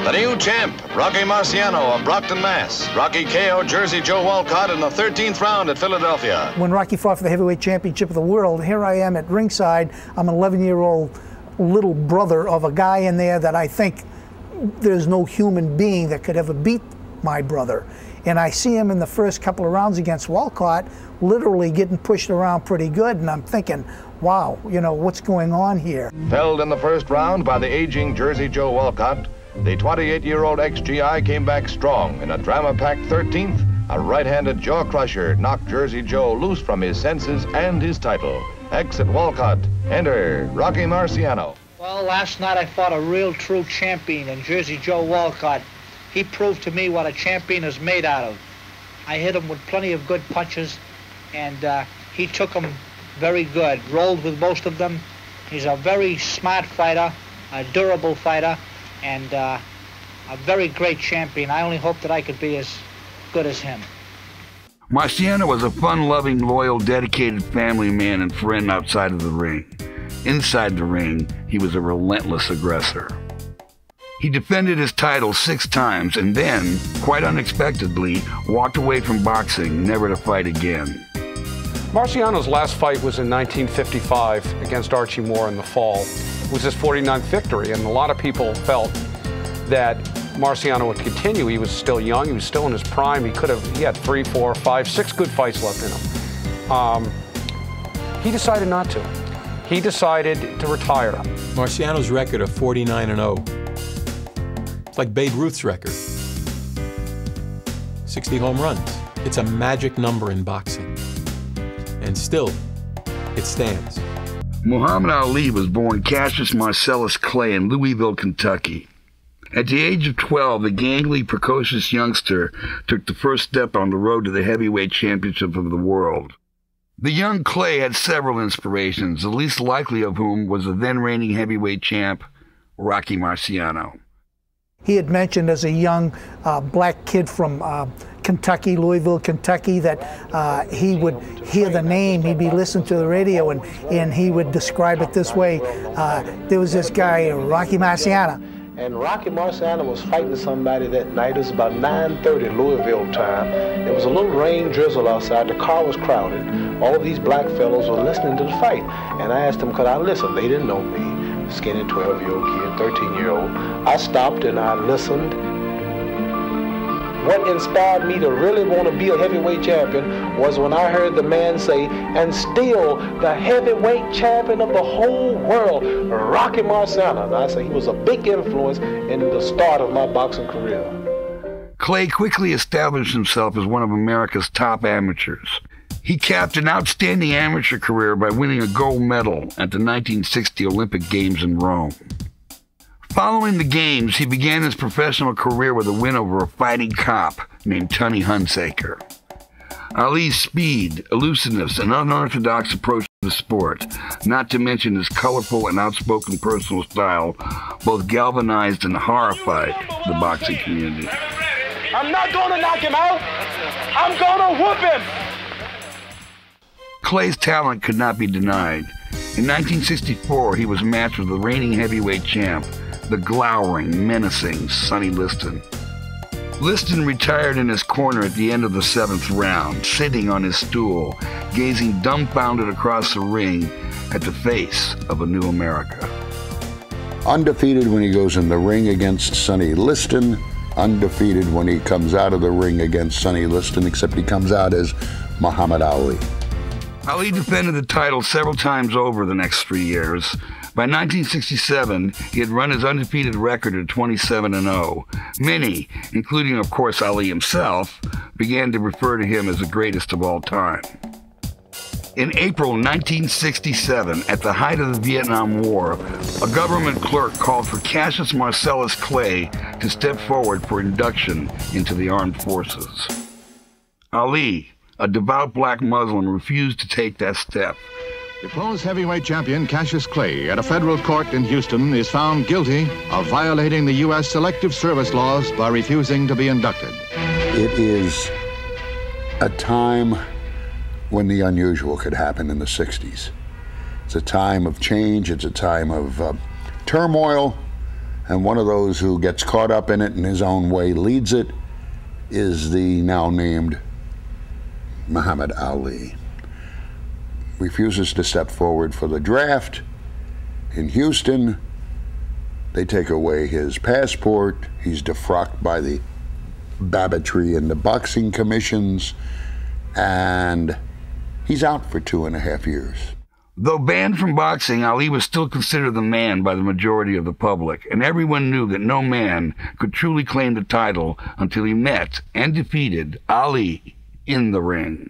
The new champ, Rocky Marciano of Brockton, Mass. Rocky KO'd Jersey Joe Walcott in the 13th round at Philadelphia. When Rocky fought for the heavyweight championship of the world, here I am at ringside. I'm an 11-year-old little brother of a guy in there that I think there's no human being that could ever beat my brother. And I see him in the first couple of rounds against Walcott literally getting pushed around pretty good, and I'm thinking, wow, you know, what's going on here? Felled in the first round by the aging Jersey Joe Walcott, the 28-year-old ex-GI came back strong. In a drama-packed 13th, a right-handed jaw crusher knocked Jersey Joe loose from his senses and his title. Exit Walcott, enter Rocky Marciano. Well, last night I fought a real true champion in Jersey Joe Walcott. He proved to me what a champion is made out of. I hit him with plenty of good punches, and he took them very good, rolled with most of them. He's a very smart fighter, a durable fighter, and a very great champion. I only hope that I could be as good as him. Marciano was a fun-loving, loyal, dedicated family man and friend outside of the ring. Inside the ring, he was a relentless aggressor. He defended his title 6 times and then, quite unexpectedly, walked away from boxing, never to fight again. Marciano's last fight was in 1955 against Archie Moore in the fall. It was his 49th victory, and a lot of people felt that Marciano would continue. He was still young, he was still in his prime. He had 3, 4, 5, 6 good fights left in him. He decided not to. He decided to retire. Marciano's record of 49-0. It's like Babe Ruth's record. 60 home runs. It's a magic number in boxing. And still, it stands. Muhammad Ali was born Cassius Marcellus Clay in Louisville, Kentucky. At the age of 12, the gangly, precocious youngster took the first step on the road to the heavyweight championship of the world. The young Clay had several inspirations, the least likely of whom was the then-reigning heavyweight champ, Rocky Marciano. He had mentioned as a young black kid from Kentucky, Louisville, Kentucky, that he would hear the name, he'd be listening to the radio, and he would describe it this way. There was this guy, Rocky Marciano. And Rocky Marciano was fighting somebody that night. It was about 9:30 Louisville time. It was a little rain drizzle outside. The car was crowded. All these black fellows were listening to the fight. And I asked them, could I listen? They didn't know me. Skinny 12-year-old kid, 13-year-old. I stopped and I listened. What inspired me to really want to be a heavyweight champion was when I heard the man say, and still the heavyweight champion of the whole world, Rocky Marciano. And I say he was a big influence in the start of my boxing career. Clay quickly established himself as one of America's top amateurs. He capped an outstanding amateur career by winning a gold medal at the 1960 Olympic Games in Rome. Following the Games, he began his professional career with a win over a fighting cop named Tunney Hunsaker. Ali's speed, elusiveness, and unorthodox approach to the sport, not to mention his colorful and outspoken personal style, both galvanized and horrified the boxing community. I'm not going to knock him out. I'm going to whoop him. Clay's talent could not be denied. In 1964, he was matched with the reigning heavyweight champ, the glowering, menacing Sonny Liston. Liston retired in his corner at the end of the 7th round, sitting on his stool, gazing dumbfounded across the ring at the face of a new America. Undefeated when he goes in the ring against Sonny Liston, undefeated when he comes out of the ring against Sonny Liston, except he comes out as Muhammad Ali. Ali defended the title several times over the next 3 years. By 1967, he had run his undefeated record at 27-0. Many, including of course Ali himself, began to refer to him as the greatest of all time. In April 1967, at the height of the Vietnam War, a government clerk called for Cassius Marcellus Clay to step forward for induction into the armed forces. Ali, a devout black Muslim, refused to take that step. Deposed heavyweight champion Cassius Clay at a federal court in Houston is found guilty of violating the U.S. Selective Service laws by refusing to be inducted. It is a time when the unusual could happen in the 60s. It's a time of change, it's a time of turmoil, And one of those who gets caught up in it in his own way, leads it, is the now named Muhammad Ali. Refuses to step forward for the draft in Houston. They take away his passport. He's defrocked by the Babbitry and the boxing commissions, and he's out for 2.5 years. Though banned from boxing, Ali was still considered the man by the majority of the public, and everyone knew that no man could truly claim the title until he met and defeated Ali in the ring.